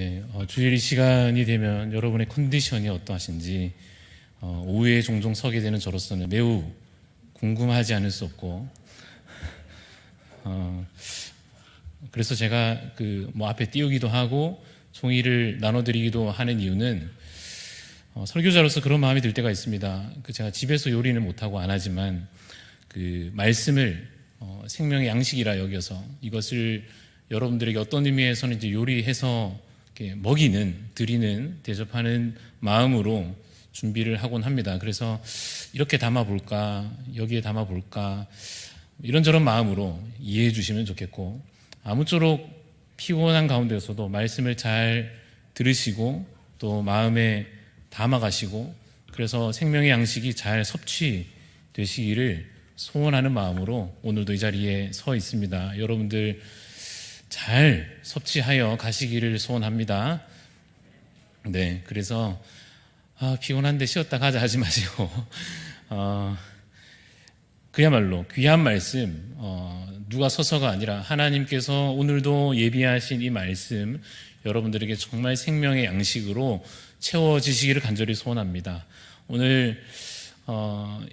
네, 주일 이 시간이 되면 여러분의 컨디션이 어떠하신지 오후에 종종 서게 되는 저로서는 매우 궁금하지 않을 수 없고 그래서 제가 앞에 띄우기도 하고 종이를 나눠드리기도 하는 이유는 설교자로서 그런 마음이 들 때가 있습니다. 제가 집에서 요리는 못하고 안 하지만 말씀을 생명의 양식이라 여겨서 이것을 여러분들에게 어떤 의미에서는 이제 요리해서 먹이는, 드리는, 대접하는 마음으로 준비를 하곤 합니다. 그래서 이렇게 담아볼까, 여기에 담아볼까, 이런저런 마음으로 이해해 주시면 좋겠고, 아무쪼록 피곤한 가운데서도 말씀을 잘 들으시고 또 마음에 담아가시고, 그래서 생명의 양식이 잘 섭취되시기를 소원하는 마음으로 오늘도 이 자리에 서 있습니다. 여러분들 잘 섭취하여 가시기를 소원합니다. 네, 그래서 피곤한데 쉬었다 가자 하지 마시고 그야말로 귀한 말씀, 누가 서서가 아니라 하나님께서 오늘도 예비하신 이 말씀 여러분들에게 정말 생명의 양식으로 채워지시기를 간절히 소원합니다. 오늘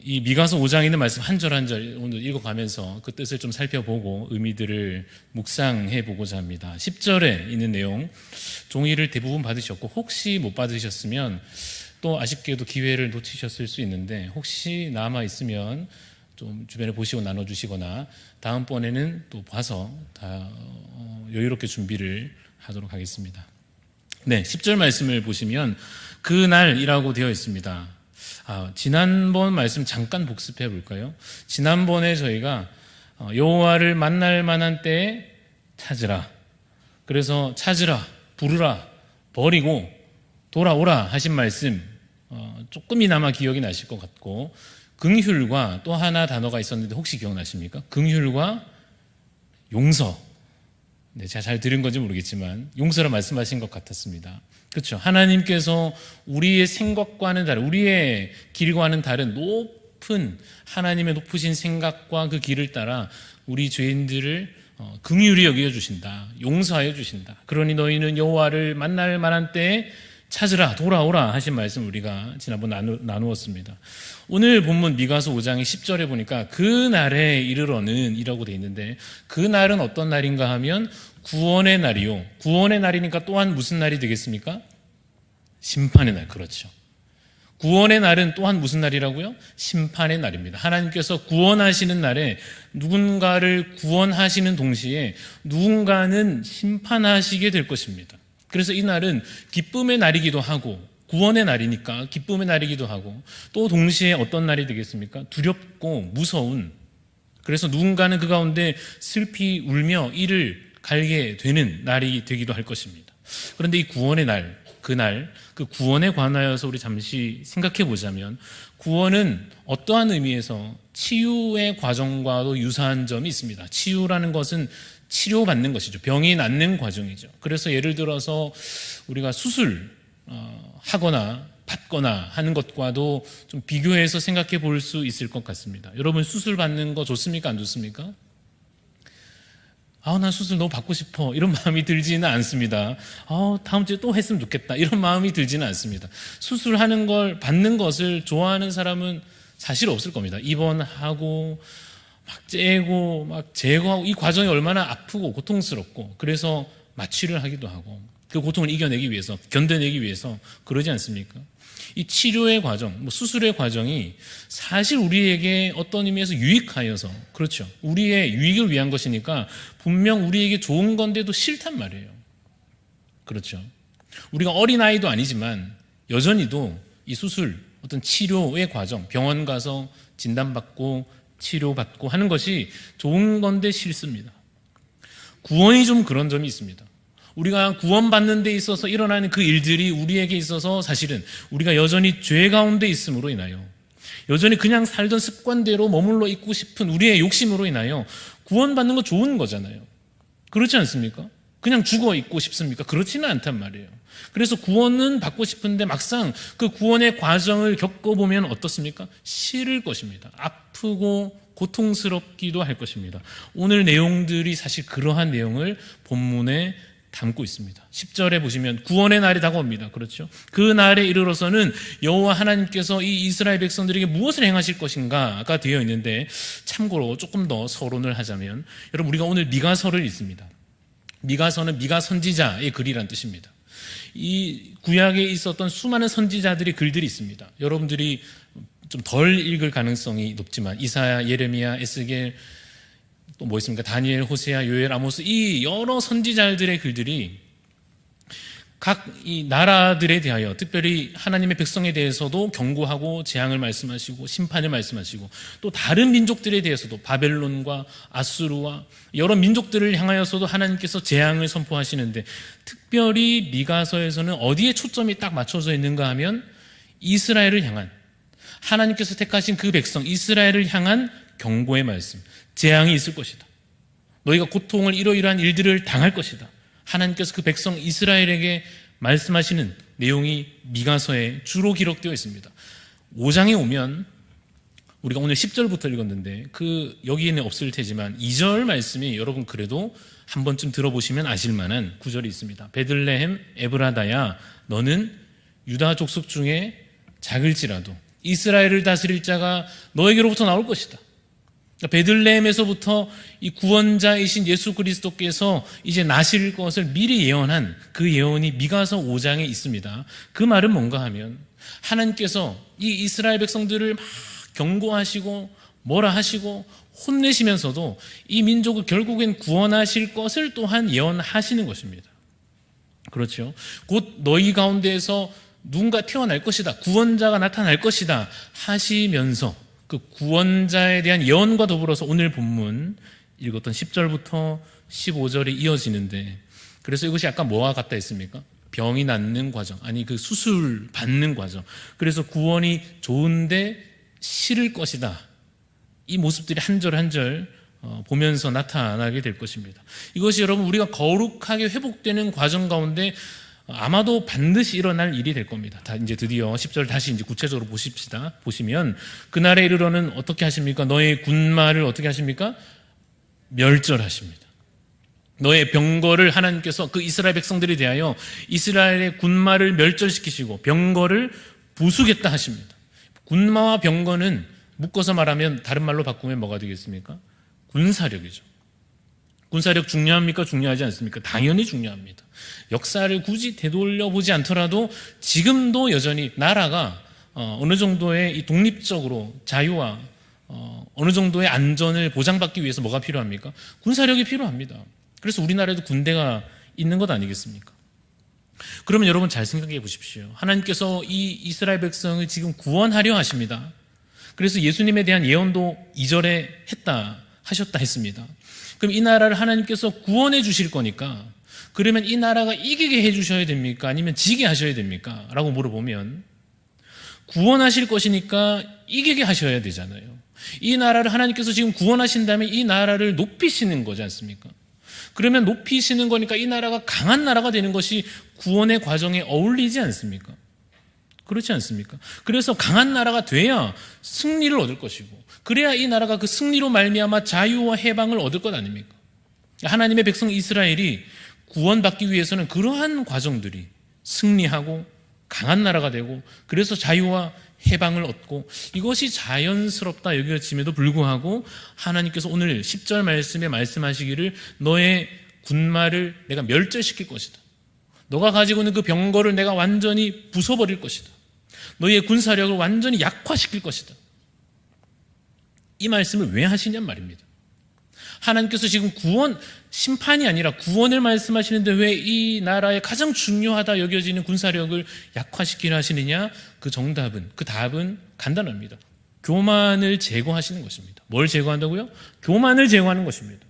이 미가서 5장에 있는 말씀 한 절 한 절 오늘 읽어가면서 그 뜻을 좀 살펴보고 의미들을 묵상해 보고자 합니다. 10절에 있는 내용, 종이를 대부분 받으셨고 혹시 못 받으셨으면 또 아쉽게도 기회를 놓치셨을 수 있는데 혹시 남아 있으면 좀 주변에 보시고 나눠주시거나 다음번에는 또 봐서 다 여유롭게 준비를 하도록 하겠습니다. 네, 10절 말씀을 보시면 그날이라고 되어 있습니다. 지난번 말씀 잠깐 복습해 볼까요? 지난번에 저희가 여호와를 만날 만한 때에 찾으라. 그래서 찾으라, 부르라, 버리고 돌아오라 하신 말씀 조금이나마 기억이 나실 것 같고, 긍휼과 또 하나 단어가 있었는데 혹시 기억나십니까? 긍휼과 용서. 네, 제가 잘 들은 건지 모르겠지만 용서를 말씀하신 것 같았습니다. 그렇죠. 하나님께서 우리의 생각과는 다른, 우리의 길과는 다른 높은 하나님의 높으신 생각과 그 길을 따라 우리 죄인들을 긍휼히 여겨 주신다, 용서하여 주신다. 그러니 너희는 여호와를 만날 만한 때에 찾으라, 돌아오라 하신 말씀 우리가 지난번 나누었습니다. 오늘 본문 미가서 5장의 10절에 보니까 그날에 이르러는 이라고 돼 있는데, 그날은 어떤 날인가 하면 구원의 날이요. 구원의 날이니까 또한 무슨 날이 되겠습니까? 심판의 날. 그렇죠. 구원의 날은 또한 무슨 날이라고요? 심판의 날입니다. 하나님께서 구원하시는 날에 누군가를 구원하시는 동시에 누군가는 심판하시게 될 것입니다. 그래서 이 날은 기쁨의 날이기도 하고, 구원의 날이니까 기쁨의 날이기도 하고, 또 동시에 어떤 날이 되겠습니까? 두렵고 무서운, 그래서 누군가는 그 가운데 슬피 울며 이를 갈게 되는 날이 되기도 할 것입니다. 그런데 이 구원의 날, 그날, 그 구원에 관하여서 우리 잠시 생각해 보자면, 구원은 어떠한 의미에서 치유의 과정과도 유사한 점이 있습니다. 치유라는 것은 치료받는 것이죠. 병이 낫는 과정이죠. 그래서 예를 들어서 우리가 수술 하거나 받거나 하는 것과도 좀 비교해서 생각해 볼 수 있을 것 같습니다. 여러분 수술 받는 거 좋습니까? 안 좋습니까? 난 수술 너무 받고 싶어, 이런 마음이 들지는 않습니다. 다음 주에 또 했으면 좋겠다, 이런 마음이 들지는 않습니다. 수술하는 걸, 받는 것을 좋아하는 사람은 사실 없을 겁니다. 입원하고 막 째고 막 제거하고 이 과정이 얼마나 아프고 고통스럽고, 그래서 마취를 하기도 하고 그 고통을 이겨내기 위해서, 견뎌내기 위해서 그러지 않습니까? 이 치료의 과정, 수술의 과정이 사실 우리에게 어떤 의미에서 유익하여서, 그렇죠, 우리의 유익을 위한 것이니까 분명 우리에게 좋은 건데도 싫단 말이에요. 그렇죠. 우리가 어린아이도 아니지만 여전히도 이 수술, 어떤 치료의 과정, 병원 가서 진단받고 치료받고 하는 것이 좋은 건데 싫습니다. 구원이 좀 그런 점이 있습니다. 우리가 구원받는 데 있어서 일어나는 그 일들이 우리에게 있어서 사실은 우리가 여전히 죄 가운데 있음으로 인하여, 여전히 그냥 살던 습관대로 머물러 있고 싶은 우리의 욕심으로 인하여 구원받는 거 좋은 거잖아요. 그렇지 않습니까? 그냥 죽어 있고 싶습니까? 그렇지는 않단 말이에요. 그래서 구원은 받고 싶은데 막상 그 구원의 과정을 겪어보면 어떻습니까? 싫을 것입니다. 아프고 고통스럽기도 할 것입니다. 오늘 내용들이 사실 그러한 내용을 본문에 담고 있습니다. 10절에 보시면 구원의 날이 다가옵니다. 그렇죠? 그 날에 이르러서는 여호와 하나님께서 이 이스라엘 백성들에게 무엇을 행하실 것인가가 되어 있는데, 참고로 조금 더 서론을 하자면, 여러분 우리가 오늘 미가서를 읽습니다. 미가서는 미가 선지자의 글이란 뜻입니다. 이 구약에 있었던 수많은 선지자들의 글들이 있습니다. 여러분들이 좀 덜 읽을 가능성이 높지만 이사야, 예레미야, 에스겔, 또 뭐 있습니까? 다니엘, 호세아, 요엘, 아모스, 이 여러 선지자들의 글들이 각 이 나라들에 대하여, 특별히 하나님의 백성에 대해서도 경고하고 재앙을 말씀하시고 심판을 말씀하시고, 또 다른 민족들에 대해서도 바벨론과 아수르와 여러 민족들을 향하여서도 하나님께서 재앙을 선포하시는데, 특별히 미가서에서는 어디에 초점이 딱 맞춰져 있는가 하면 이스라엘을 향한, 하나님께서 택하신 그 백성 이스라엘을 향한 경고의 말씀, 재앙이 있을 것이다. 너희가 고통을, 이러이러한 일들을 당할 것이다. 하나님께서 그 백성 이스라엘에게 말씀하시는 내용이 미가서에 주로 기록되어 있습니다. 5장에 오면, 우리가 오늘 10절부터 읽었는데 여기에는 없을 테지만 2절 말씀이 여러분 그래도 한 번쯤 들어보시면 아실 만한 구절이 있습니다. 베들레헴 에브라다야, 너는 유다 족속 중에 작을지라도 이스라엘을 다스릴 자가 너에게로부터 나올 것이다. 베들레헴에서부터 이 구원자이신 예수 그리스도께서 이제 나실 것을 미리 예언한 그 예언이 미가서 5장에 있습니다. 그 말은 뭔가 하면, 하나님께서 이 이스라엘 백성들을 막 경고하시고 뭐라 하시고 혼내시면서도 이 민족을 결국엔 구원하실 것을 또한 예언하시는 것입니다. 그렇죠? 곧 너희 가운데에서 누군가 태어날 것이다, 구원자가 나타날 것이다 하시면서 그 구원자에 대한 예언과 더불어서 오늘 본문 읽었던 10절부터 15절이 이어지는데, 그래서 이것이 약간 뭐와 같다 했습니까? 병이 낫는 과정, 아니 그 수술 받는 과정. 그래서 구원이 좋은데 싫을 것이다. 이 모습들이 한 절 한 절 보면서 나타나게 될 것입니다. 이것이 여러분 우리가 거룩하게 회복되는 과정 가운데 아마도 반드시 일어날 일이 될 겁니다. 이제 드디어 10절 다시 이제 구체적으로 보십시다. 보시면 그날에 이르러는 어떻게 하십니까? 너의 군마를 어떻게 하십니까? 멸절하십니다. 너의 병거를 하나님께서 그 이스라엘 백성들에 대하여 이스라엘의 군마를 멸절시키시고 병거를 부수겠다 하십니다. 군마와 병거는 묶어서 말하면, 다른 말로 바꾸면 뭐가 되겠습니까? 군사력이죠. 군사력 중요합니까? 중요하지 않습니까? 당연히 중요합니다. 역사를 굳이 되돌려 보지 않더라도 지금도 여전히 나라가 어느 정도의 이 독립적으로 자유와 어느 정도의 안전을 보장받기 위해서 뭐가 필요합니까? 군사력이 필요합니다. 그래서 우리나라에도 군대가 있는 것 아니겠습니까? 그러면 여러분 잘 생각해 보십시오. 하나님께서 이 이스라엘 백성을 지금 구원하려 하십니다. 그래서 예수님에 대한 예언도 2절에 하셨다 했습니다. 그럼 이 나라를 하나님께서 구원해 주실 거니까, 그러면 이 나라가 이기게 해 주셔야 됩니까? 아니면 지게 하셔야 됩니까? 라고 물어보면, 구원하실 것이니까 이기게 하셔야 되잖아요. 이 나라를 하나님께서 지금 구원하신다면 이 나라를 높이시는 거지 않습니까? 그러면 높이시는 거니까 이 나라가 강한 나라가 되는 것이 구원의 과정에 어울리지 않습니까? 그렇지 않습니까? 그래서 강한 나라가 돼야 승리를 얻을 것이고, 그래야 이 나라가 그 승리로 말미암아 자유와 해방을 얻을 것 아닙니까? 하나님의 백성 이스라엘이 구원받기 위해서는 그러한 과정들이 승리하고 강한 나라가 되고, 그래서 자유와 해방을 얻고, 이것이 자연스럽다 여겨짐에도 불구하고 하나님께서 오늘 10절 말씀에 말씀하시기를 너의 군마를 내가 멸절시킬 것이다. 너가 가지고 있는 그 병거를 내가 완전히 부숴버릴 것이다. 너의 군사력을 완전히 약화시킬 것이다. 이 말씀을 왜 하시냔 말입니다. 하나님께서 지금 심판이 아니라 구원을 말씀하시는데 왜 이 나라의 가장 중요하다 여겨지는 군사력을 약화시키려 하시느냐? 그 답은 간단합니다. 교만을 제거하시는 것입니다. 뭘 제거한다고요? 교만을 제거하는 것입니다.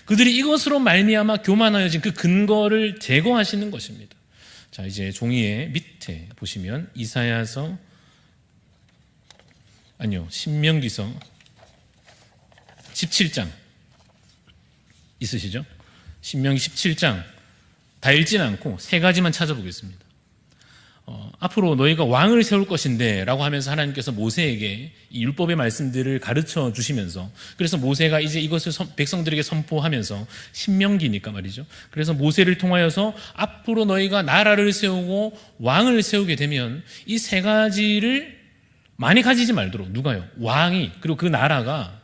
그들이 이것으로 말미암아 교만하여진 그 근거를 제거하시는 것입니다. 자, 이제 종이의 밑에 보시면 신명기서 17장 있으시죠? 신명기 17장 다 읽지는 않고 세 가지만 찾아보겠습니다. 앞으로 너희가 왕을 세울 것인데 라고 하면서 하나님께서 모세에게 이 율법의 말씀들을 가르쳐 주시면서, 그래서 모세가 이제 이것을 백성들에게 선포하면서, 신명기니까 말이죠. 그래서 모세를 통하여서 앞으로 너희가 나라를 세우고 왕을 세우게 되면 이 세 가지를 많이 가지지 말도록, 누가요? 왕이, 그리고 그 나라가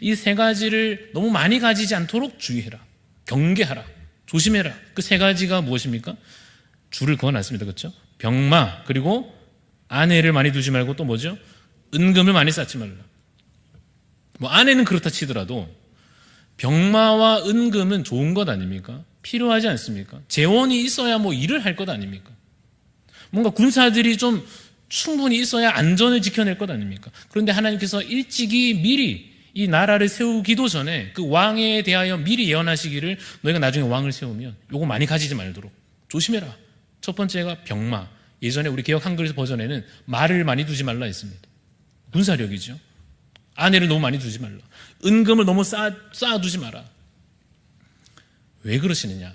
이 세 가지를 너무 많이 가지지 않도록 주의해라, 경계하라, 조심해라. 그 세 가지가 무엇입니까? 줄을 그어놨습니다. 그렇죠? 병마, 그리고 아내를 많이 두지 말고, 또 뭐죠? 은금을 많이 쌓지 말라. 뭐 아내는 그렇다 치더라도 병마와 은금은 좋은 것 아닙니까? 필요하지 않습니까? 재원이 있어야 뭐 일을 할 것 아닙니까? 뭔가 군사들이 좀 충분히 있어야 안전을 지켜낼 것 아닙니까? 그런데 하나님께서 일찍이 미리 이 나라를 세우기도 전에 그 왕에 대하여 미리 예언하시기를, 너희가 나중에 왕을 세우면 요거 많이 가지지 말도록 조심해라. 첫 번째가 병마. 예전에 우리 개역 한글 버전에는 말을 많이 두지 말라 했습니다. 군사력이죠. 아내를 너무 많이 두지 말라. 은금을 너무 쌓아두지 마라. 왜 그러시느냐?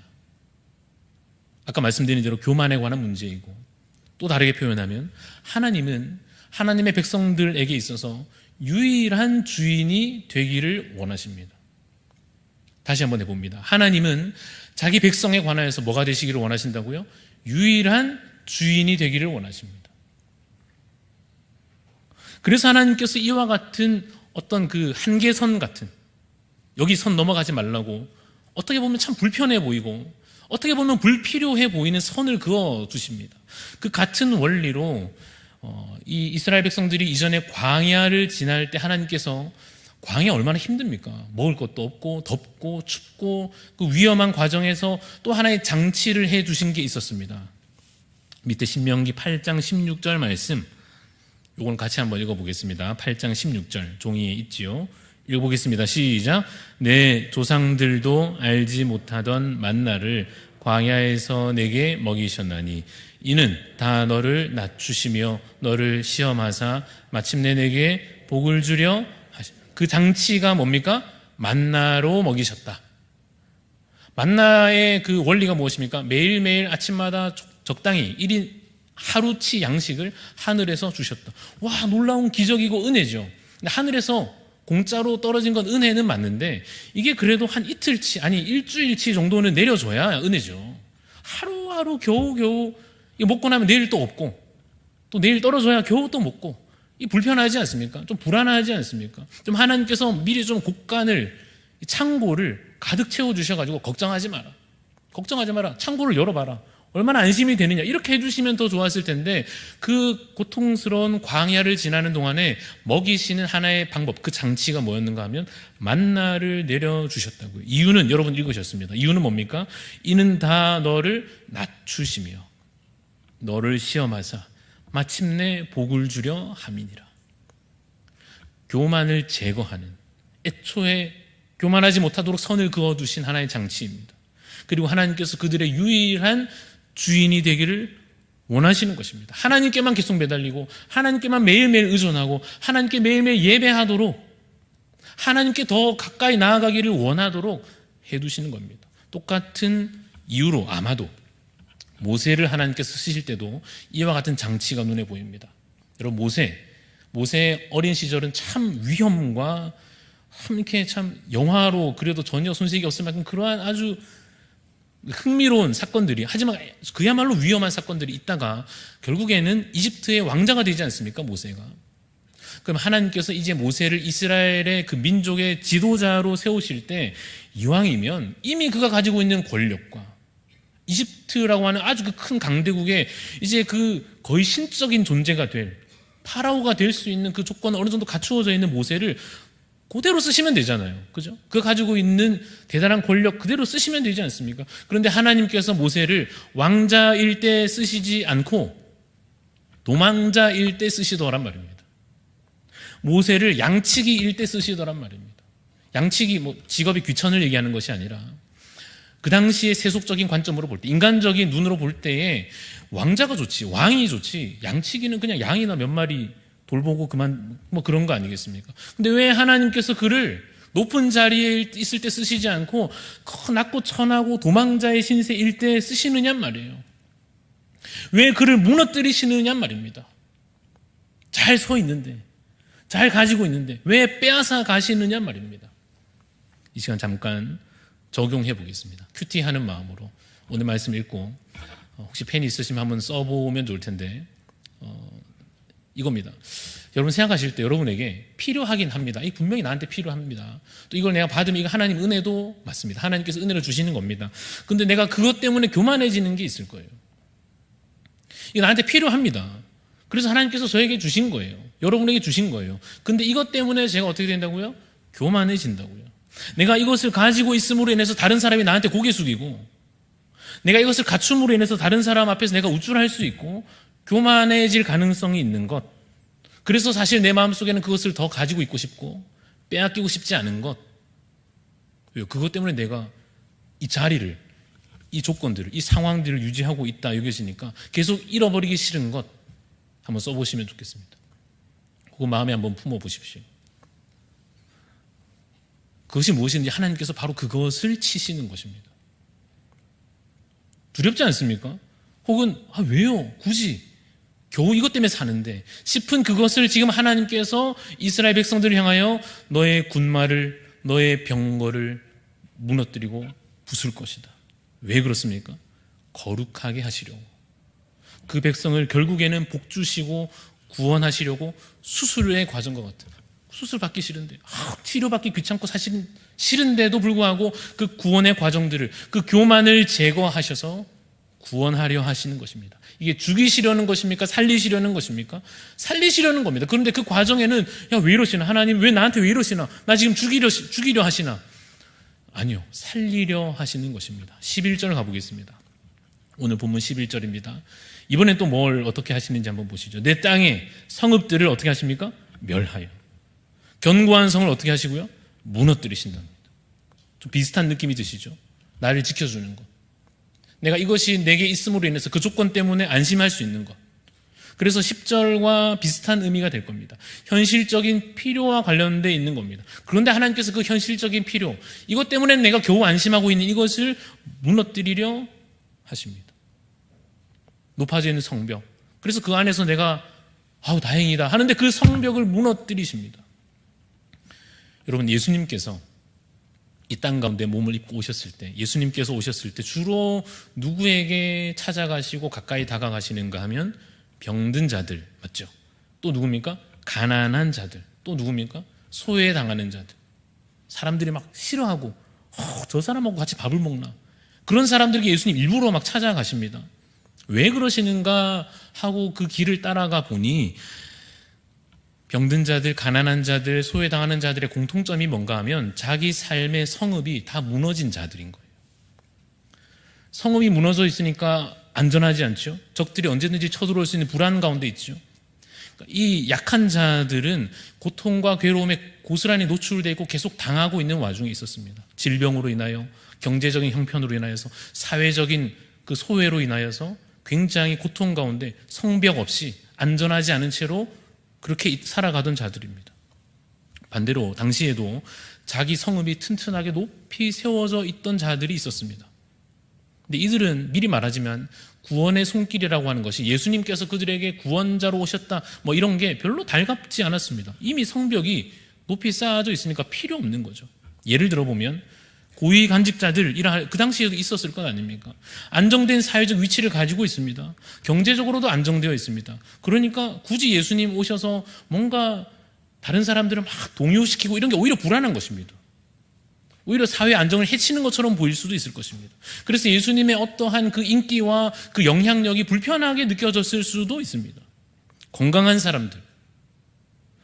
아까 말씀드린 대로 교만에 관한 문제이고, 또 다르게 표현하면 하나님은 하나님의 백성들에게 있어서 유일한 주인이 되기를 원하십니다. 다시 한번 해봅니다. 하나님은 자기 백성에 관하여서 뭐가 되시기를 원하신다고요? 유일한 주인이 되기를 원하십니다. 그래서 하나님께서 이와 같은 어떤 그 한계선 같은, 여기 선 넘어가지 말라고 어떻게 보면 참 불편해 보이고 어떻게 보면 불필요해 보이는 선을 그어두십니다. 그 같은 원리로 이 이스라엘 백성들이 이전에 광야를 지날 때 하나님께서, 광야 얼마나 힘듭니까? 먹을 것도 없고 덥고 춥고 그 위험한 과정에서 또 하나의 장치를 해두신 게 있었습니다. 밑에 신명기 8장 16절 말씀, 이건 같이 한번 읽어보겠습니다. 8장 16절 종이에 있지요. 읽어보겠습니다. 시작. 내 조상들도 알지 못하던 만나를 광야에서 내게 먹이셨나니 이는 다 너를 낮추시며 너를 시험하사 마침내 내게 복을 주려 하시. 그 장치가 뭡니까? 만나로 먹이셨다. 만나의 그 원리가 무엇입니까? 매일매일 아침마다 적당히 1인 하루치 양식을 하늘에서 주셨다. 와, 놀라운 기적이고 은혜죠. 근데 하늘에서 공짜로 떨어진 건 은혜는 맞는데, 이게 그래도 한 이틀치, 아니 일주일치 정도는 내려줘야 은혜죠. 하루하루 겨우겨우 먹고 나면 내일 또 없고, 또 내일 떨어져야 겨우 또 먹고, 이 불편하지 않습니까? 좀 불안하지 않습니까? 좀 하나님께서 미리 좀 곳간을, 창고를 가득 채워주셔가지고 걱정하지 마라. 걱정하지 마라. 창고를 열어봐라. 얼마나 안심이 되느냐. 이렇게 해주시면 더 좋았을 텐데, 그 고통스러운 광야를 지나는 동안에 먹이시는 하나의 방법, 그 장치가 뭐였는가 하면 만나를 내려주셨다고요. 이유는 여러분 읽으셨습니다. 이유는 뭡니까? 이는 다 너를 낮추시며 너를 시험하사 마침내 복을 주려 함이니라. 교만을 제거하는, 애초에 교만하지 못하도록 선을 그어두신 하나의 장치입니다. 그리고 하나님께서 그들의 유일한 주인이 되기를 원하시는 것입니다. 하나님께만 계속 매달리고 하나님께만 매일매일 의존하고 하나님께 매일매일 예배하도록, 하나님께 더 가까이 나아가기를 원하도록 해두시는 겁니다. 똑같은 이유로 아마도 모세를 하나님께서 쓰실 때도 이와 같은 장치가 눈에 보입니다. 여러분, 모세 어린 시절은 참 위험과 이렇게 참 영화로 그래도 전혀 손색이 없을 만큼 그러한 아주 흥미로운 사건들이, 하지만 그야말로 위험한 사건들이 있다가 결국에는 이집트의 왕자가 되지 않습니까? 모세가. 그럼 하나님께서 이제 모세를 이스라엘의 그 민족의 지도자로 세우실 때, 이왕이면 이미 그가 가지고 있는 권력과 이집트라고 하는 아주 그 큰 강대국의 이제 그 거의 신적인 존재가 될, 파라오가 될 수 있는 그 조건을 어느 정도 갖추어져 있는 모세를 그대로 쓰시면 되잖아요. 그죠? 그 가지고 있는 대단한 권력 그대로 쓰시면 되지 않습니까? 그런데 하나님께서 모세를 왕자일 때 쓰시지 않고 도망자일 때 쓰시더란 말입니다. 모세를 양치기일 때 쓰시더란 말입니다. 양치기, 직업이 귀천을 얘기하는 것이 아니라 그 당시의 세속적인 관점으로 볼 때, 인간적인 눈으로 볼 때에 왕자가 좋지, 왕이 좋지, 양치기는 그냥 양이나 몇 마리 돌보고 그만, 그런 거 아니겠습니까? 근데 왜 하나님께서 그를 높은 자리에 있을 때 쓰시지 않고 낮고 천하고 도망자의 신세일 때 쓰시느냐 말이에요. 왜 그를 무너뜨리시느냐 말입니다. 잘 서 있는데, 잘 가지고 있는데 왜 빼앗아 가시느냐 말입니다. 이 시간 잠깐 적용해 보겠습니다. 큐티하는 마음으로 오늘 말씀 읽고 혹시 펜이 있으시면 한번 써보면 좋을 텐데 이겁니다. 여러분 생각하실 때 여러분에게 필요하긴 합니다. 이 분명히 나한테 필요합니다. 또 이걸 내가 받으면 이거 하나님 은혜도 맞습니다. 하나님께서 은혜를 주시는 겁니다. 근데 내가 그것 때문에 교만해지는 게 있을 거예요. 이게 나한테 필요합니다. 그래서 하나님께서 저에게 주신 거예요. 여러분에게 주신 거예요. 근데 이것 때문에 제가 어떻게 된다고요? 교만해진다고요. 내가 이것을 가지고 있음으로 인해서 다른 사람이 나한테 고개 숙이고, 내가 이것을 갖춤으로 인해서 다른 사람 앞에서 내가 우쭐할 수 있고 교만해질 가능성이 있는 것. 그래서 사실 내 마음속에는 그것을 더 가지고 있고 싶고 빼앗기고 싶지 않은 것. 왜요? 그것 때문에 내가 이 자리를, 이 조건들을, 이 상황들을 유지하고 있다 여겨지니까 계속 잃어버리기 싫은 것 한번 써보시면 좋겠습니다. 혹은 마음에 한번 품어보십시오. 그것이 무엇인지 하나님께서 바로 그것을 치시는 것입니다. 두렵지 않습니까? 혹은 왜요? 굳이 겨우 이것 때문에 사는데 싶은 그것을 지금 하나님께서 이스라엘 백성들을 향하여 너의 군마를, 너의 병거를 무너뜨리고 부술 것이다. 왜 그렇습니까? 거룩하게 하시려고. 그 백성을 결국에는 복주시고 구원하시려고 수술의 과정과 같은, 수술 받기 싫은데, 치료받기 귀찮고 사실은 싫은데도 불구하고 그 구원의 과정들을, 그 교만을 제거하셔서 구원하려 하시는 것입니다. 이게 죽이시려는 것입니까? 살리시려는 것입니까? 살리시려는 겁니다. 그런데 그 과정에는 왜 이러시나? 하나님 왜 나한테 왜 이러시나? 나 지금 죽이려 하시나? 아니요, 살리려 하시는 것입니다. 11절 가보겠습니다. 오늘 본문 11절입니다. 이번엔 또 뭘 어떻게 하시는지 한번 보시죠. 내 땅의 성읍들을 어떻게 하십니까? 멸하여. 견고한 성을 어떻게 하시고요? 무너뜨리신답니다. 좀 비슷한 느낌이 드시죠? 나를 지켜주는 것. 내가 이것이 내게 있음으로 인해서 그 조건 때문에 안심할 수 있는 것. 그래서 10절과 비슷한 의미가 될 겁니다. 현실적인 필요와 관련되어 있는 겁니다. 그런데 하나님께서 그 현실적인 필요, 이것 때문에 내가 겨우 안심하고 있는 이것을 무너뜨리려 하십니다. 높아져 있는 성벽. 그래서 그 안에서 내가 다행이다 하는데 그 성벽을 무너뜨리십니다. 여러분, 예수님께서 이 땅 가운데 몸을 입고 오셨을 때, 예수님께서 오셨을 때 주로 누구에게 찾아가시고 가까이 다가가시는가 하면 병든 자들, 맞죠? 또 누굽니까? 가난한 자들. 또 누굽니까? 소외당하는 자들. 사람들이 막 싫어하고 저 사람하고 같이 밥을 먹나? 그런 사람들에게 예수님 일부러 막 찾아가십니다. 왜 그러시는가 하고 그 길을 따라가 보니 병든 자들, 가난한 자들, 소외당하는 자들의 공통점이 뭔가 하면 자기 삶의 성읍이 다 무너진 자들인 거예요. 성읍이 무너져 있으니까 안전하지 않죠. 적들이 언제든지 쳐들어올 수 있는 불안 가운데 있죠. 이 약한 자들은 고통과 괴로움에 고스란히 노출되어 있고 계속 당하고 있는 와중에 있었습니다. 질병으로 인하여, 경제적인 형편으로 인하여서, 사회적인 그 소외로 인하여서 굉장히 고통 가운데 성벽 없이 안전하지 않은 채로 그렇게 살아가던 자들입니다. 반대로 당시에도 자기 성읍이 튼튼하게 높이 세워져 있던 자들이 있었습니다. 근데 이들은 미리 말하지만 구원의 손길이라고 하는 것이 예수님께서 그들에게 구원자로 오셨다 이런 게 별로 달갑지 않았습니다. 이미 성벽이 높이 쌓아져 있으니까 필요 없는 거죠. 예를 들어보면 고위 간직자들, 그 당시에도 있었을 것 아닙니까? 안정된 사회적 위치를 가지고 있습니다. 경제적으로도 안정되어 있습니다. 그러니까 굳이 예수님 오셔서 뭔가 다른 사람들을 막 동요시키고 이런 게 오히려 불안한 것입니다. 오히려 사회 안정을 해치는 것처럼 보일 수도 있을 것입니다. 그래서 예수님의 어떠한 그 인기와 그 영향력이 불편하게 느껴졌을 수도 있습니다. 건강한 사람들,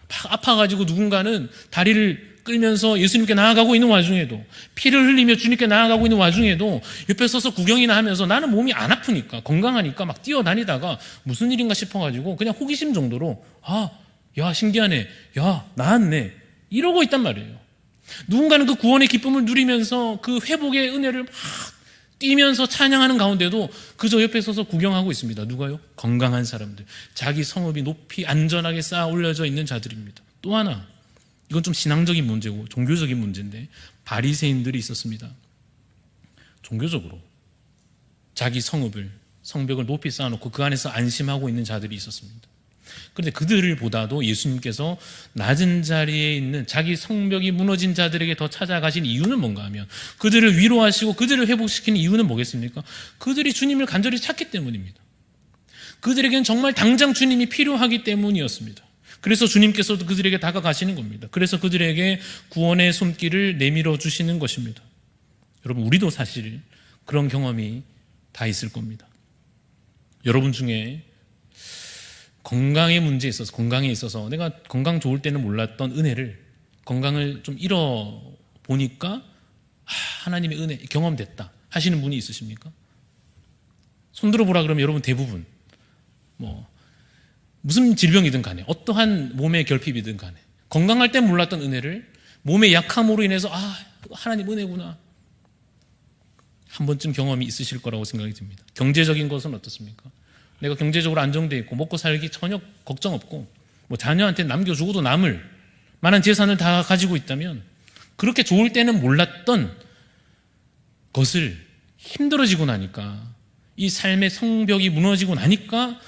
막 아파가지고 누군가는 다리를 끌면서 예수님께 나아가고 있는 와중에도, 피를 흘리며 주님께 나아가고 있는 와중에도 옆에 서서 구경이나 하면서 나는 몸이 안 아프니까, 건강하니까 막 뛰어다니다가 무슨 일인가 싶어가지고 그냥 호기심 정도로 야 신기하네, 야 나았네 이러고 있단 말이에요. 누군가는 그 구원의 기쁨을 누리면서 그 회복의 은혜를 막 뛰면서 찬양하는 가운데도 그저 옆에 서서 구경하고 있습니다. 누가요? 건강한 사람들, 자기 성읍이 높이 안전하게 쌓아 올려져 있는 자들입니다. 또 하나, 이건 좀 신앙적인 문제고 종교적인 문제인데, 바리새인들이 있었습니다. 종교적으로 자기 성읍을 성벽을 높이 쌓아놓고 그 안에서 안심하고 있는 자들이 있었습니다. 그런데 그들을 보다도 예수님께서 낮은 자리에 있는 자기 성벽이 무너진 자들에게 더 찾아가신 이유는 뭔가 하면, 그들을 위로하시고 그들을 회복시키는 이유는 뭐겠습니까? 그들이 주님을 간절히 찾기 때문입니다. 그들에게는 정말 당장 주님이 필요하기 때문이었습니다. 그래서 주님께서도 그들에게 다가가시는 겁니다. 그래서 그들에게 구원의 손길을 내밀어 주시는 것입니다. 여러분, 우리도 사실 그런 경험이 다 있을 겁니다. 여러분 중에 건강에 있어서 내가 건강 좋을 때는 몰랐던 은혜를, 건강을 좀 잃어보니까 하나님의 은혜 경험됐다 하시는 분이 있으십니까? 손들어 보라 그러면 여러분 대부분 무슨 질병이든 간에, 어떠한 몸의 결핍이든 간에, 건강할 때 몰랐던 은혜를 몸의 약함으로 인해서 하나님 은혜구나 한 번쯤 경험이 있으실 거라고 생각이 듭니다. 경제적인 것은 어떻습니까? 내가 경제적으로 안정되어 있고 먹고 살기 전혀 걱정 없고 자녀한테 남겨주고도 남을 만한 재산을 다 가지고 있다면, 그렇게 좋을 때는 몰랐던 것을 힘들어지고 나니까, 이 삶의 성벽이 무너지고 나니까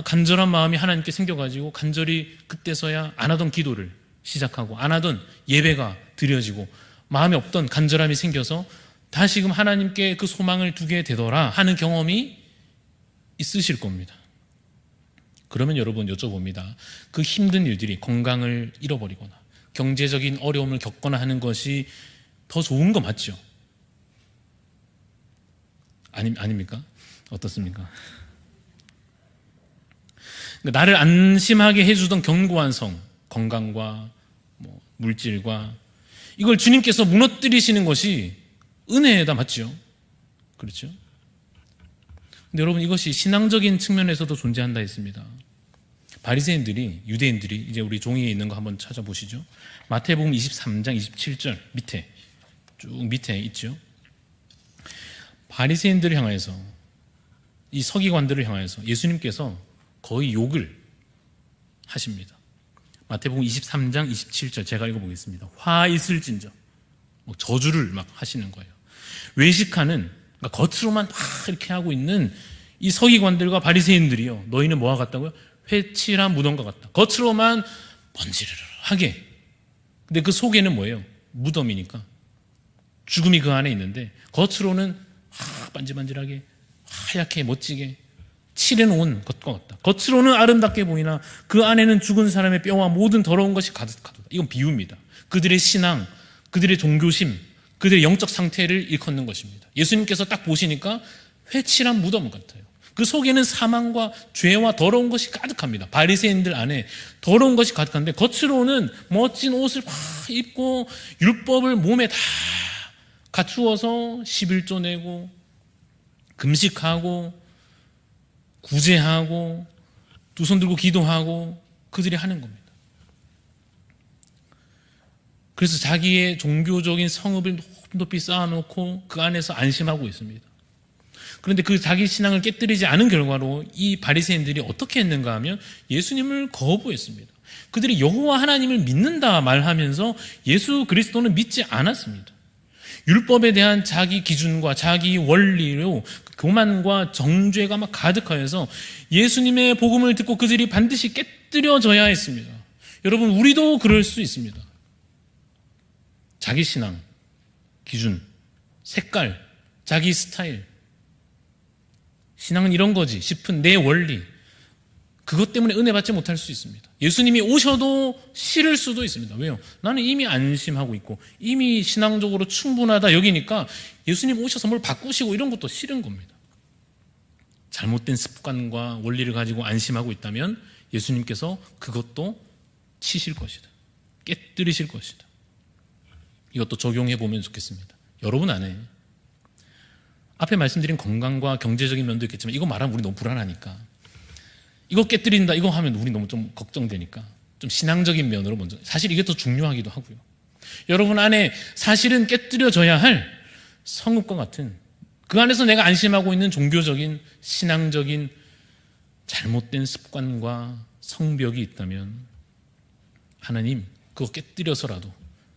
간절한 마음이 하나님께 생겨가지고 간절히 그때서야 안 하던 기도를 시작하고 안 하던 예배가 드려지고 마음에 없던 간절함이 생겨서 다시금 하나님께 그 소망을 두게 되더라 하는 경험이 있으실 겁니다. 그러면 여러분 여쭤봅니다. 그 힘든 일들이 건강을 잃어버리거나 경제적인 어려움을 겪거나 하는 것이 더 좋은 거 맞죠? 아닙니까? 어떻습니까? 나를 안심하게 해주던 견고한 성, 건강과 물질과 이걸 주님께서 무너뜨리시는 것이 은혜다, 맞죠? 그렇죠? 근데 여러분, 이것이 신앙적인 측면에서도 존재한다 했습니다. 바리새인들이, 유대인들이, 이제 우리 종이에 있는 거 한번 찾아보시죠. 마태복음 23장 27절 밑에, 쭉 밑에 있죠. 바리새인들을 향해서, 이 서기관들을 향해서 예수님께서 거의 욕을 하십니다. 마태복음 23장 27절 제가 읽어보겠습니다. 화 있을진저, 저주를 막 하시는 거예요. 외식하는, 그러니까 겉으로만 막 이렇게 하고 있는 이 서기관들과 바리새인들이요, 너희는 뭐와 같다고요? 회칠한 무덤과 같다. 겉으로만 번지르르하게, 근데 그 속에는 뭐예요? 무덤이니까 죽음이 그 안에 있는데, 겉으로는 반질반질하게 하얗게 멋지게 칠해놓은 것과 같다. 겉으로는 아름답게 보이나 그 안에는 죽은 사람의 뼈와 모든 더러운 것이 가득하다. 이건 비유입니다. 그들의 신앙, 그들의 종교심, 그들의 영적 상태를 일컫는 것입니다. 예수님께서 딱 보시니까 회칠한 무덤 같아요. 그 속에는 사망과 죄와 더러운 것이 가득합니다. 바리새인들 안에 더러운 것이 가득한데, 겉으로는 멋진 옷을 막 입고 율법을 몸에 다 갖추어서 11조 내고 금식하고 구제하고 두 손 들고 기도하고 그들이 하는 겁니다. 그래서 자기의 종교적인 성읍을 높이 쌓아놓고 그 안에서 안심하고 있습니다. 그런데 그 자기 신앙을 깨뜨리지 않은 결과로 이 바리새인들이 어떻게 했는가 하면 예수님을 거부했습니다. 그들이 여호와 하나님을 믿는다 말하면서 예수 그리스도는 믿지 않았습니다. 율법에 대한 자기 기준과 자기 원리로 교만과 정죄가 막 가득하여서 예수님의 복음을 듣고 그들이 반드시 깨뜨려져야 했습니다. 여러분, 우리도 그럴 수 있습니다. 자기 신앙, 기준, 색깔, 자기 스타일, 신앙은 이런 거지 싶은 내 원리, 그것 때문에 은혜 받지 못할 수 있습니다. 예수님이 오셔도 싫을 수도 있습니다. 왜요? 나는 이미 안심하고 있고 이미 신앙적으로 충분하다 여기니까 예수님 오셔서 뭘 바꾸시고 이런 것도 싫은 겁니다. 잘못된 습관과 원리를 가지고 안심하고 있다면 예수님께서 그것도 치실 것이다. 깨뜨리실 것이다. 이것도 적용해 보면 좋겠습니다. 여러분 안에 앞에 말씀드린 건강과 경제적인 면도 있겠지만, 이거 말하면 우리 너무 불안하니까, 이거 깨뜨린다 이거 하면 우리 너무 좀 걱정되니까 좀 신앙적인 면으로 먼저, 사실 이게 더 중요하기도 하고요. 여러분 안에 사실은 깨뜨려져야 할 성읍과 같은, 그 안에서 내가 안심하고 있는 종교적인 신앙적인 잘못된 습관과 성벽이 있다면 하나님 그거 깨뜨려서라도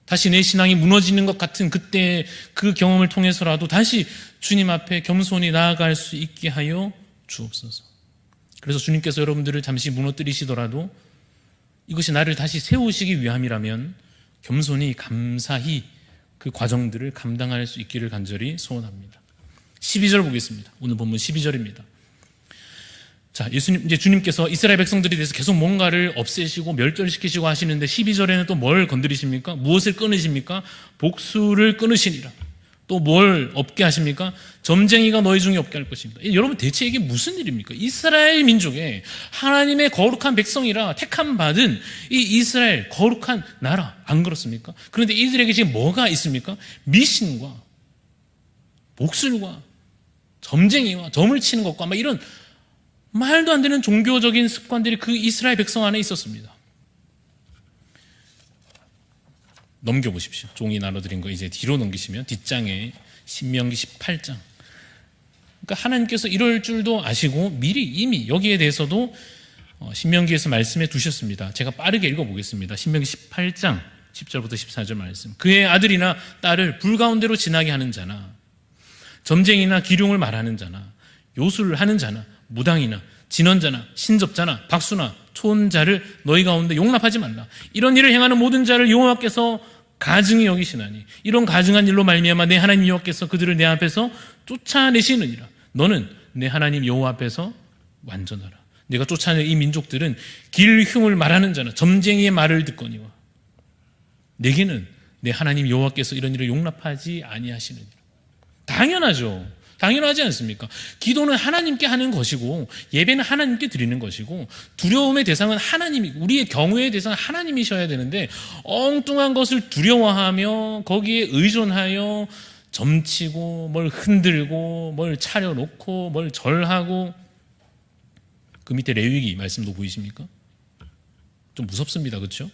다시 내 신앙이 무너지는 것 같은 그때 그 경험을 통해서라도 다시 주님 앞에 겸손히 나아갈 수 있게 하여 주옵소서. 그래서 주님께서 여러분들을 잠시 무너뜨리시더라도 이것이 나를 다시 세우시기 위함이라면 겸손히 감사히 그 과정들을 감당할 수 있기를 간절히 소원합니다. 12절 보겠습니다. 오늘 본문 12절입니다. 자, 이제 주님께서 이스라엘 백성들에 대해서 계속 뭔가를 없애시고 멸절시키시고 하시는데 12절에는 또 뭘 건드리십니까? 무엇을 끊으십니까? 복수를 끊으시니라. 또 뭘 없게 하십니까? 점쟁이가 너희 중에 없게 할 것입니다. 여러분, 대체 이게 무슨 일입니까? 이스라엘 민족의 하나님의 거룩한 백성이라 택함 받은 이 이스라엘 거룩한 나라, 안 그렇습니까? 그런데 이들에게 지금 뭐가 있습니까? 미신과 복술과 점쟁이와 점을 치는 것과 막 이런 말도 안 되는 종교적인 습관들이 그 이스라엘 백성 안에 있었습니다. 넘겨보십시오. 종이 나눠드린 거 이제 뒤로 넘기시면 뒷장에 신명기 18장. 그러니까 하나님께서 이럴 줄도 아시고 미리 이미 여기에 대해서도 신명기에서 말씀해 두셨습니다. 제가 빠르게 읽어보겠습니다. 신명기 18장 10절부터 14절 말씀. 그의 아들이나 딸을 불 가운데로 지나게 하는 자나 점쟁이나 기륭을 말하는 자나 요술을 하는 자나 무당이나 진언자나 신접자나 박수나 초혼자를 너희 가운데 용납하지 말라. 이런 일을 행하는 모든 자를 여호와께서 가증히 여기시나니 이런 가증한 일로 말미암아 내 하나님 여호와께서 그들을 내 앞에서 쫓아내시느니라. 너는 내 하나님 여호와 앞에서 완전하라. 내가 쫓아낸 이 민족들은 길흉을 말하는 자나 점쟁이의 말을 듣거니와 내게는 내 하나님 여호와께서 이런 일을 용납하지 아니하시느니라. 당연하죠. 당연하지 않습니까? 기도는 하나님께 하는 것이고 예배는 하나님께 드리는 것이고 두려움의 대상은 하나님이, 우리의 경우의 대상은 하나님이셔야 되는데 엉뚱한 것을 두려워하며 거기에 의존하여 점치고 뭘 흔들고 뭘 차려놓고 뭘 절하고. 그 밑에 레위기 말씀도 보이십니까? 좀 무섭습니다. 그렇죠?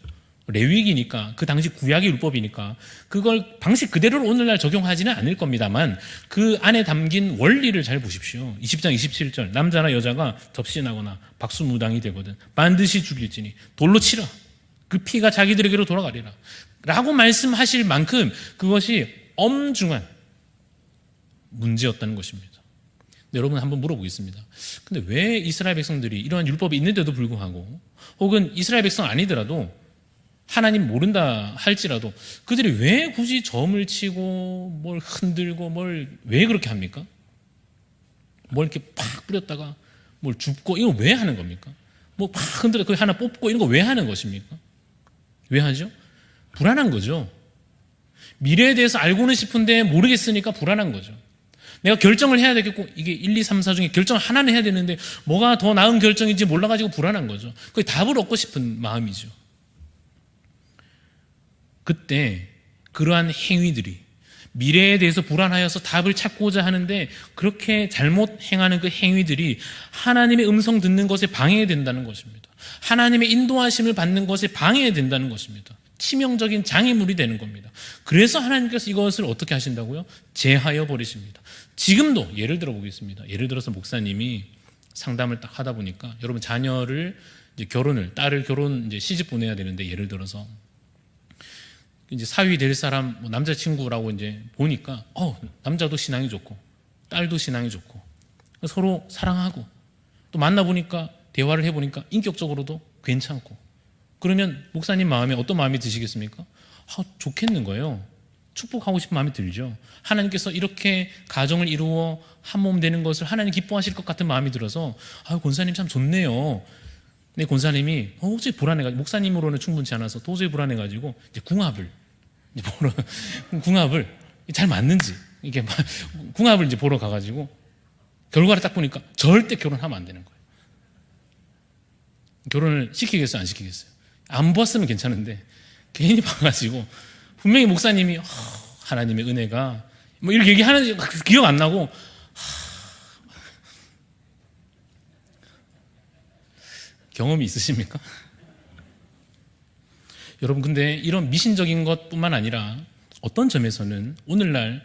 레위기니까 그 당시 구약의 율법이니까 그걸 방식 그대로 오늘날 적용하지는 않을 겁니다만 그 안에 담긴 원리를 잘 보십시오. 20장 27절 남자나 여자가 접신하거나 박수무당이 되거든 반드시 죽일지니 돌로 치라. 그 피가 자기들에게로 돌아가리라 라고 말씀하실 만큼 그것이 엄중한 문제였다는 것입니다. 여러분 한번 물어보겠습니다. 근데 왜 이스라엘 백성들이 이러한 율법이 있는데도 불구하고 혹은 이스라엘 백성 아니더라도 하나님 모른다 할지라도 그들이 왜 굳이 점을 치고 뭘 흔들고 뭘 왜 그렇게 합니까? 뭘 이렇게 팍 뿌렸다가 뭘 줍고 이거 왜 하는 겁니까? 뭐 팍 흔들어 그 하나 뽑고 이런 거 왜 하는 것입니까? 왜 하죠? 불안한 거죠. 미래에 대해서 알고는 싶은데 모르겠으니까 불안한 거죠. 내가 결정을 해야 되겠고 이게 1, 2, 3, 4 중에 결정 하나는 해야 되는데 뭐가 더 나은 결정인지 몰라가지고 불안한 거죠. 그 답을 얻고 싶은 마음이죠. 그때 그러한 행위들이 미래에 대해서 불안하여서 답을 찾고자 하는데 그렇게 잘못 행하는 그 행위들이 하나님의 음성 듣는 것에 방해된다는 것입니다. 하나님의 인도하심을 받는 것에 방해된다는 것입니다. 치명적인 장애물이 되는 겁니다. 그래서 하나님께서 이것을 어떻게 하신다고요? 제하여 버리십니다. 지금도 예를 들어 보겠습니다. 예를 들어서 목사님이 상담을 딱 하다 보니까 여러분 자녀를 이제 결혼을 딸을 결혼 이제 시집 보내야 되는데 예를 들어서 이제 사위 될 사람 뭐 남자친구라고 이제 보니까 남자도 신앙이 좋고 딸도 신앙이 좋고 서로 사랑하고 또 만나보니까 대화를 해보니까 인격적으로도 괜찮고 그러면 목사님 마음에 어떤 마음이 드시겠습니까? 좋겠는 거예요. 축복하고 싶은 마음이 들죠. 하나님께서 이렇게 가정을 이루어 한 몸 되는 것을 하나님 기뻐하실 것 같은 마음이 들어서 권사님 참 좋네요. 근데 권사님이 도저히 불안해가지고 목사님으로는 충분치 않아서 도저히 불안해가지고 이제 궁합을 잘 맞는지 이게 궁합을 이제 보러 가가지고 결과를 딱 보니까 절대 결혼하면 안 되는 거예요. 결혼을 시키겠어요, 안 시키겠어요? 안 봤으면 괜찮은데 괜히 봐가지고 분명히 목사님이 하나님의 은혜가 뭐 이렇게 얘기하는 기억 안 나고 경험이 있으십니까? 여러분 근데 이런 미신적인 것뿐만 아니라 어떤 점에서는 오늘날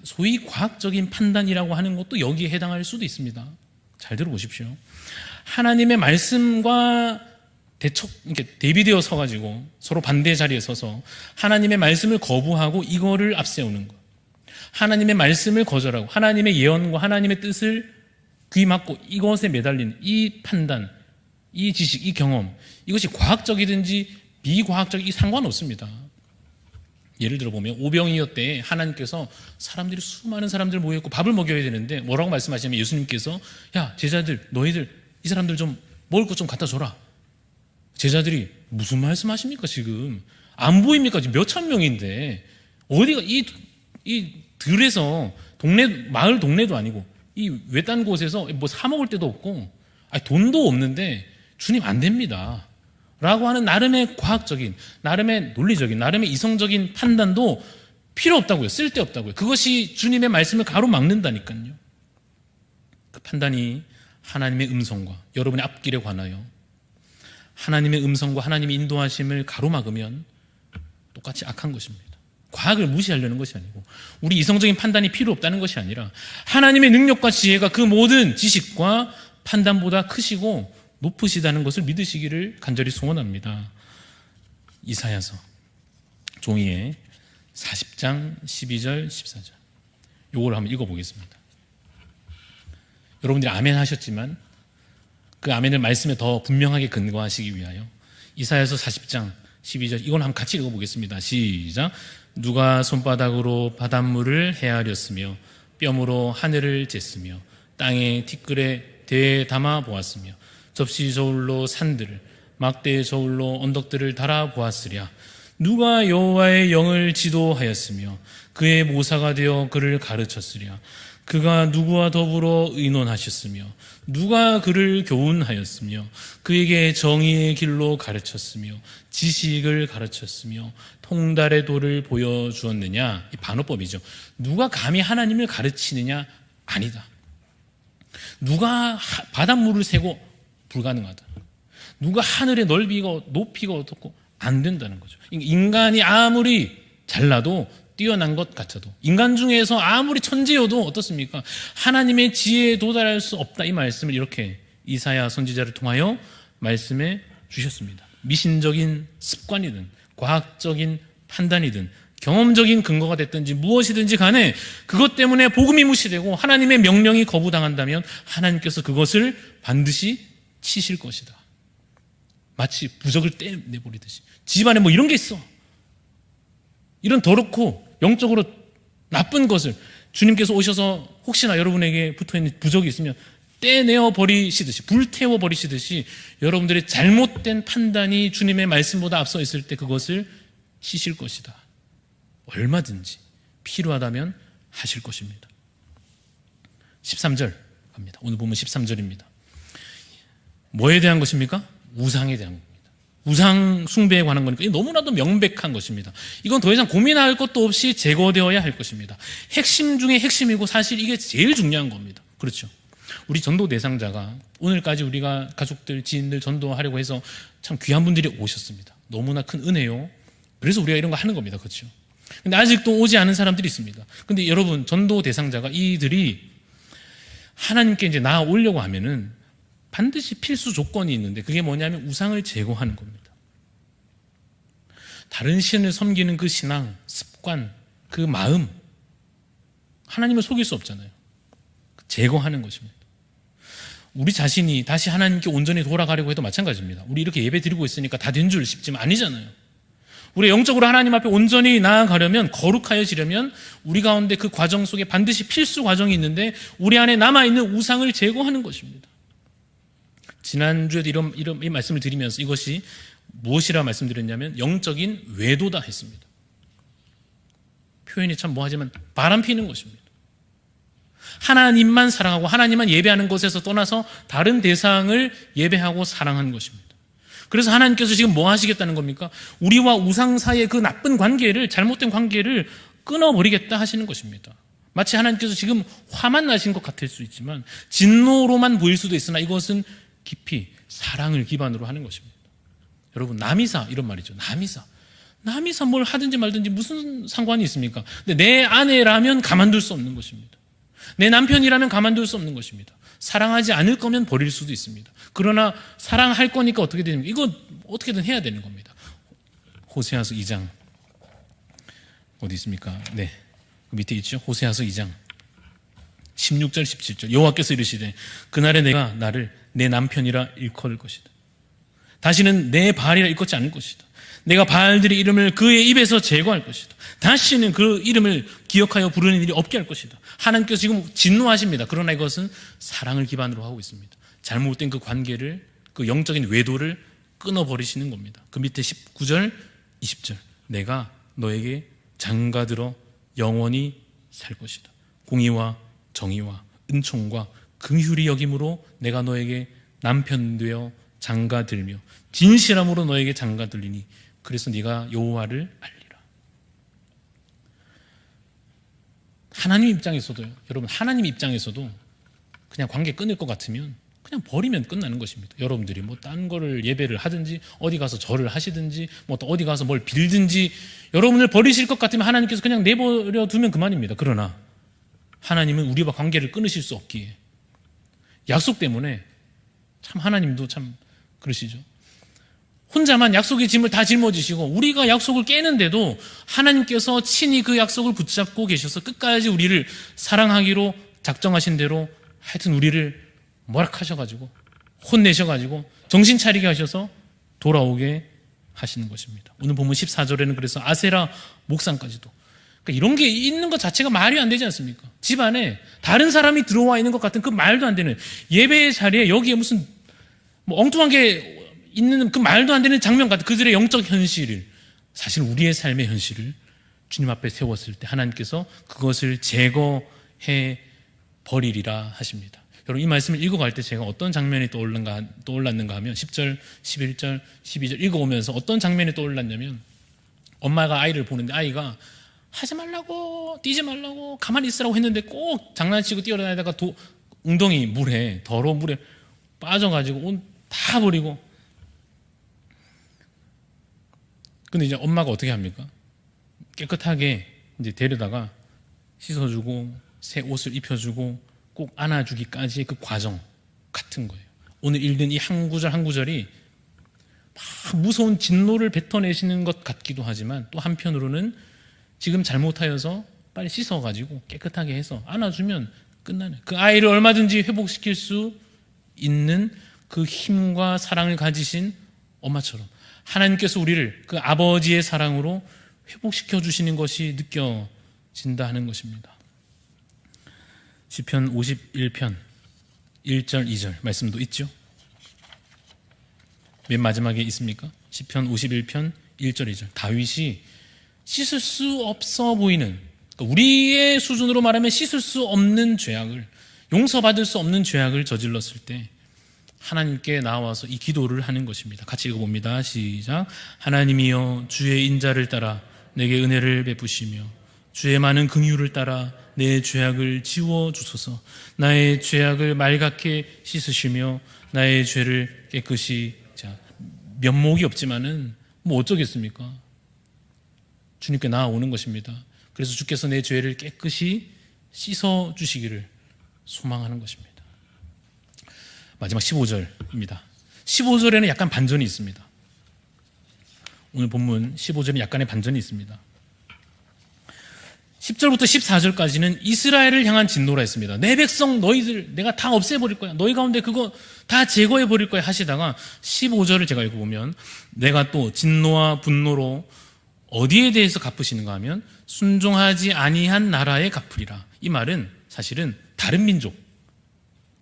소위 과학적인 판단이라고 하는 것도 여기에 해당할 수도 있습니다. 잘 들어보십시오. 하나님의 말씀과 이렇게 대비되어 서가지고 서로 반대 자리에 서서 하나님의 말씀을 거부하고 이거를 앞세우는 것. 하나님의 말씀을 거절하고 하나님의 예언과 하나님의 뜻을 귀 막고 이것에 매달린 이 판단, 이 지식, 이 경험, 이것이 과학적이든지 비과학적이 상관없습니다. 예를 들어 보면 오병이어 때 하나님께서 사람들이 수많은 사람들 모여있고 밥을 먹여야 되는데 뭐라고 말씀하시냐면 예수님께서 야 제자들 너희들 이 사람들 좀 먹을 것 좀 갖다 줘라. 제자들이 무슨 말씀하십니까 지금 안 보입니까 지금 몇천 명인데 어디가 이 들에서 동네 마을 동네도 아니고 이 외딴 곳에서 뭐 사 먹을 데도 없고 아니, 돈도 없는데 주님 안 됩니다. 라고 하는 나름의 과학적인, 나름의 논리적인, 나름의 이성적인 판단도 필요 없다고요. 쓸데없다고요. 그것이 주님의 말씀을 가로막는다니까요. 그 판단이 하나님의 음성과 여러분의 앞길에 관하여 하나님의 음성과 하나님의 인도하심을 가로막으면 똑같이 악한 것입니다. 과학을 무시하려는 것이 아니고 우리 이성적인 판단이 필요 없다는 것이 아니라 하나님의 능력과 지혜가 그 모든 지식과 판단보다 크시고 높으시다는 것을 믿으시기를 간절히 소원합니다. 이사야서 종이에 40장 12절 14절 요걸 한번 읽어보겠습니다. 여러분들이 아멘 하셨지만 그 아멘을 말씀에 더 분명하게 근거하시기 위하여 이사야서 40장 12절 이걸 한번 같이 읽어보겠습니다. 시작. 누가 손바닥으로 바닷물을 헤아렸으며 뼘으로 하늘을 쟀으며 땅의 티끌에 대에 담아 보았으며 접시 저울로 산들을 막대 저울로 언덕들을 달아 보았으랴. 누가 여호와의 영을 지도하였으며 그의 모사가 되어 그를 가르쳤으랴. 그가 누구와 더불어 의논하셨으며 누가 그를 교훈하였으며 그에게 정의의 길로 가르쳤으며 지식을 가르쳤으며 통달의 도를 보여주었느냐. 이 반어법이죠. 누가 감히 하나님을 가르치느냐? 아니다. 누가 바닷물을 세고 불가능하다. 누가 하늘의 넓이가 높이가 어떻고 안 된다는 거죠. 인간이 아무리 잘나도 뛰어난 것 같아도 인간 중에서 아무리 천재여도 어떻습니까? 하나님의 지혜에 도달할 수 없다. 이 말씀을 이렇게 이사야 선지자를 통하여 말씀해 주셨습니다. 미신적인 습관이든 과학적인 판단이든 경험적인 근거가 됐든지 무엇이든지 간에 그것 때문에 복음이 무시되고 하나님의 명령이 거부당한다면 하나님께서 그것을 반드시 치실 것이다. 마치 부적을 떼내버리듯이 집안에 뭐 이런 게 있어. 이런 더럽고 영적으로 나쁜 것을 주님께서 오셔서 혹시나 여러분에게 붙어있는 부적이 있으면 떼내어 버리시듯이 불태워 버리시듯이 여러분들의 잘못된 판단이 주님의 말씀보다 앞서 있을 때 그것을 치실 것이다. 얼마든지 필요하다면 하실 것입니다. 13절 갑니다. 오늘 보면 13절입니다. 뭐에 대한 것입니까? 우상에 대한 겁니다. 우상 숭배에 관한 거니까 너무나도 명백한 것입니다. 이건 더 이상 고민할 것도 없이 제거되어야 할 것입니다. 핵심 중에 핵심이고 사실 이게 제일 중요한 겁니다. 그렇죠? 우리 전도 대상자가 오늘까지 우리가 가족들, 지인들 전도하려고 해서 참 귀한 분들이 오셨습니다. 너무나 큰 은혜요. 그래서 우리가 이런 거 하는 겁니다. 그렇죠? 근데 아직도 오지 않은 사람들이 있습니다. 근데 여러분, 전도 대상자가 이들이 하나님께 이제 나아오려고 하면은 반드시 필수 조건이 있는데 그게 뭐냐면 우상을 제거하는 겁니다. 다른 신을 섬기는 그 신앙, 습관, 그 마음, 하나님을 속일 수 없잖아요. 제거하는 것입니다. 우리 자신이 다시 하나님께 온전히 돌아가려고 해도 마찬가지입니다. 우리 이렇게 예배 드리고 있으니까 다 된 줄 싶지만 아니잖아요. 우리 영적으로 하나님 앞에 온전히 나아가려면, 거룩하여지려면 우리 가운데 그 과정 속에 반드시 필수 과정이 있는데 우리 안에 남아있는 우상을 제거하는 것입니다. 지난주에도 이 말씀을 드리면서 이것이 무엇이라 말씀드렸냐면 영적인 외도다 했습니다. 표현이 참 뭐하지만 바람 피는 것입니다. 하나님만 사랑하고 하나님만 예배하는 것에서 떠나서 다른 대상을 예배하고 사랑하는 것입니다. 그래서 하나님께서 지금 뭐 하시겠다는 겁니까? 우리와 우상 사이의 그 나쁜 관계를, 잘못된 관계를 끊어버리겠다 하시는 것입니다. 마치 하나님께서 지금 화만 나신 것 같을 수 있지만 진노로만 보일 수도 있으나 이것은 깊이 사랑을 기반으로 하는 것입니다. 여러분, 남이사 이런 말이죠. 남이사 뭘 하든지 말든지 무슨 상관이 있습니까? 근데 내 아내라면 가만둘 수 없는 것입니다. 내 남편이라면 가만둘 수 없는 것입니다. 사랑하지 않을 거면 버릴 수도 있습니다. 그러나 사랑할 거니까 어떻게 됩니까? 이거 어떻게든 해야 되는 겁니다. 호세아서 2장 어디 있습니까? 네, 그 밑에 있죠. 호세아서 2장 16절 17절 여호와께서 이르시되 그날에 내가 나를 내 남편이라 일컬을 것이다. 다시는 내 바알이라 일컫지 않을 것이다. 내가 바알들의 이름을 그의 입에서 제거할 것이다. 다시는 그 이름을 기억하여 부르는 일이 없게 할 것이다. 하나님께서 지금 진노하십니다. 그러나 이것은 사랑을 기반으로 하고 있습니다. 잘못된 그 관계를, 그 영적인 외도를 끊어버리시는 겁니다. 그 밑에 19절 20절 내가 너에게 장가들어 영원히 살 것이다. 공의와 정의와 은총과 긍휼히 여김으로 내가 너에게 남편 되어 장가들며 진실함으로 너에게 장가들리니 그래서 네가 여호와를 알리라. 하나님 입장에서도요. 여러분 하나님 입장에서도 그냥 관계 끊을 것 같으면 그냥 버리면 끝나는 것입니다. 여러분들이 뭐 딴 거를 예배를 하든지 어디 가서 절을 하시든지 뭐 또 어디 가서 뭘 빌든지 여러분을 버리실 것 같으면 하나님께서 그냥 내버려 두면 그만입니다. 그러나 하나님은 우리와 관계를 끊으실 수 없기에 약속 때문에 참 하나님도 참 그러시죠. 혼자만 약속의 짐을 다 짊어지시고 우리가 약속을 깨는데도 하나님께서 친히 그 약속을 붙잡고 계셔서 끝까지 우리를 사랑하기로 작정하신 대로 하여튼 우리를 뭐락하셔가지고 혼내셔가지고 정신 차리게 하셔서 돌아오게 하시는 것입니다. 오늘 보면 14절에는 그래서 아세라 목상까지도 그러니까 이런 게 있는 것 자체가 말이 안 되지 않습니까? 집안에 다른 사람이 들어와 있는 것 같은 그 말도 안 되는 예배의 자리에 여기에 무슨 뭐 엉뚱한 게 있는 그 말도 안 되는 장면 같은 그들의 영적 현실을 사실 우리의 삶의 현실을 주님 앞에 세웠을 때 하나님께서 그것을 제거해 버리리라 하십니다. 여러분 이 말씀을 읽어갈 때 제가 어떤 장면이 떠올랐는가 하면 10절, 11절, 12절 읽어오면서 어떤 장면이 떠올랐냐면 엄마가 아이를 보는데 아이가 하지 말라고 뛰지 말라고 가만히 있으라고 했는데 꼭 장난치고 뛰어다니다가 웅덩이 물에 더러운 물에 빠져가지고 옷 다 버리고 근데 이제 엄마가 어떻게 합니까? 깨끗하게 이제 데려다가 씻어주고 새 옷을 입혀주고 꼭 안아주기까지의 그 과정 같은 거예요. 오늘 읽은 이 한 구절 한 구절이 막 무서운 진노를 뱉어내시는 것 같기도 하지만 또 한편으로는 지금 잘못하여서 빨리 씻어가지고 깨끗하게 해서 안아주면 끝나는 그 아이를 얼마든지 회복시킬 수 있는 그 힘과 사랑을 가지신 엄마처럼 하나님께서 우리를 그 아버지의 사랑으로 회복시켜 주시는 것이 느껴진다 하는 것입니다. 시편 51편 1절 2절 말씀도 있죠. 맨 마지막에 있습니까? 시편 51편 1절 2절 다윗이 씻을 수 없어 보이는 그러니까 우리의 수준으로 말하면 씻을 수 없는 죄악을 용서받을 수 없는 죄악을 저질렀을 때 하나님께 나와서 이 기도를 하는 것입니다. 같이 읽어봅니다. 시작. 하나님이여 주의 인자를 따라 내게 은혜를 베푸시며 주의 많은 긍휼을 따라 내 죄악을 지워주소서. 나의 죄악을 말갛게 씻으시며 나의 죄를 깨끗이 면목이 없지만은 뭐 어쩌겠습니까? 주님께 나아오는 것입니다. 그래서 주께서 내 죄를 깨끗이 씻어주시기를 소망하는 것입니다. 마지막 15절입니다. 15절에는 약간 반전이 있습니다. 오늘 본문 15절에 약간의 반전이 있습니다. 10절부터 14절까지는 이스라엘을 향한 진노라 했습니다. 내 백성 너희들 내가 다 없애버릴 거야. 너희 가운데 그거 다 제거해버릴 거야 하시다가 15절을 제가 읽어보면 내가 또 진노와 분노로 어디에 대해서 갚으시는가 하면 순종하지 아니한 나라에 갚으리라. 이 말은 사실은 다른 민족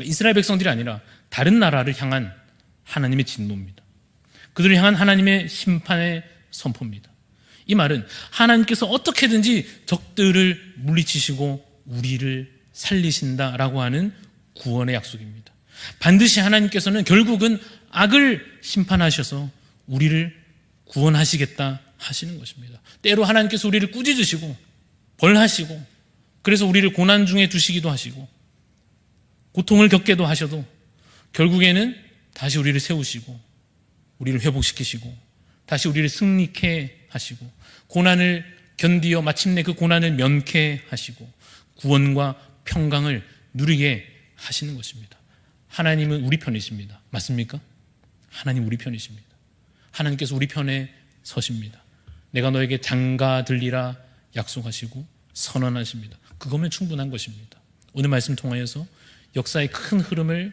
이스라엘 백성들이 아니라 다른 나라를 향한 하나님의 진노입니다. 그들을 향한 하나님의 심판의 선포입니다. 이 말은 하나님께서 어떻게든지 적들을 물리치시고 우리를 살리신다라고 하는 구원의 약속입니다. 반드시 하나님께서는 결국은 악을 심판하셔서 우리를 구원하시겠다 하시는 것입니다. 때로 하나님께서 우리를 꾸짖으시고 벌하시고 그래서 우리를 고난 중에 두시기도 하시고 고통을 겪게도 하셔도 결국에는 다시 우리를 세우시고 우리를 회복시키시고 다시 우리를 승리케 하시고 고난을 견디어 마침내 그 고난을 면케 하시고 구원과 평강을 누리게 하시는 것입니다. 하나님은 우리 편이십니다. 맞습니까? 하나님 우리 편이십니다. 하나님께서 우리 편에 서십니다. 내가 너에게 장가 들리라 약속하시고 선언하십니다. 그거면 충분한 것입니다. 오늘 말씀 통하여서 역사의 큰 흐름을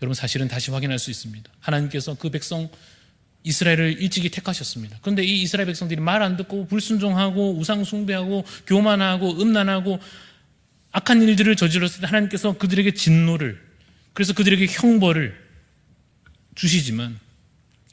여러분 사실은 다시 확인할 수 있습니다. 하나님께서 그 백성 이스라엘을 일찍이 택하셨습니다. 그런데 이 이스라엘 백성들이 말 안 듣고 불순종하고 우상 숭배하고 교만하고 음란하고 악한 일들을 저질렀을 때 하나님께서 그들에게 진노를, 그래서 그들에게 형벌을 주시지만,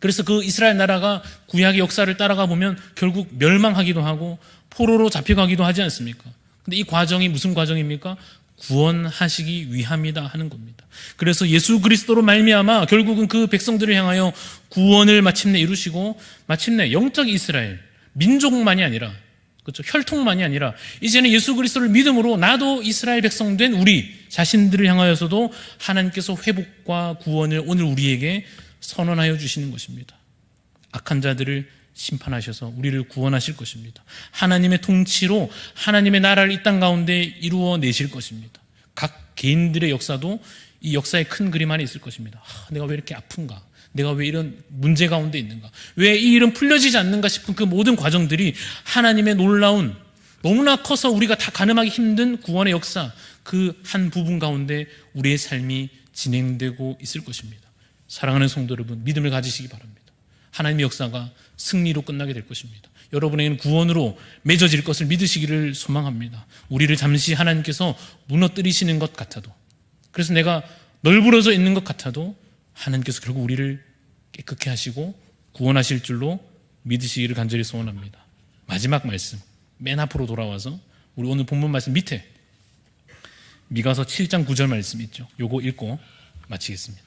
그래서 그 이스라엘 나라가 구약의 역사를 따라가 보면 결국 멸망하기도 하고 포로로 잡혀가기도 하지 않습니까? 근데 이 과정이 무슨 과정입니까? 구원하시기 위함이다 하는 겁니다. 그래서 예수 그리스도로 말미암아 결국은 그 백성들을 향하여 구원을 마침내 이루시고, 마침내 영적 이스라엘, 민족만이 아니라, 그렇죠, 혈통만이 아니라 이제는 예수 그리스도를 믿음으로 나도 이스라엘 백성 된 우리 자신들을 향하여서도 하나님께서 회복과 구원을 오늘 우리에게 선언하여 주시는 것입니다. 악한 자들을 심판하셔서 우리를 구원하실 것입니다. 하나님의 통치로 하나님의 나라를 이 땅 가운데 이루어 내실 것입니다. 각 개인들의 역사도 이 역사의 큰 그림 안에 있을 것입니다. 내가 왜 이렇게 아픈가? 내가 왜 이런 문제 가운데 있는가? 왜 이 일은 풀려지지 않는가 싶은 그 모든 과정들이 하나님의 놀라운, 너무나 커서 우리가 다 가늠하기 힘든 구원의 역사, 그 한 부분 가운데 우리의 삶이 진행되고 있을 것입니다. 사랑하는 성도 여러분, 믿음을 가지시기 바랍니다. 하나님의 역사가 승리로 끝나게 될 것입니다. 여러분에게는 구원으로 맺어질 것을 믿으시기를 소망합니다. 우리를 잠시 하나님께서 무너뜨리시는 것 같아도, 그래서 내가 널브러져 있는 것 같아도 하나님께서 결국 우리를 깨끗게 하시고 구원하실 줄로 믿으시기를 간절히 소원합니다. 마지막 말씀, 맨 앞으로 돌아와서 우리 오늘 본문 말씀 밑에 미가서 7장 9절 말씀 있죠. 요거 읽고 마치겠습니다.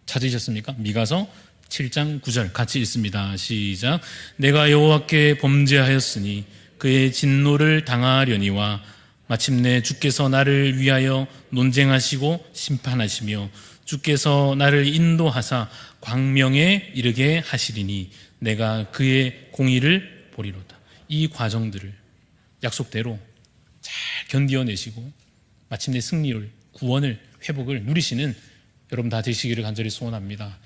찾으셨습니까? 미가서 7장 9절 같이 읽습니다. 시작. 내가 여호와께 범죄하였으니 그의 진노를 당하려니와 마침내 주께서 나를 위하여 논쟁하시고 심판하시며 주께서 나를 인도하사 광명에 이르게 하시리니 내가 그의 공의를 보리로다. 이 과정들을 약속대로 잘 견디어내시고 마침내 승리를, 구원을, 회복을 누리시는 여러분 다 되시기를 간절히 소원합니다.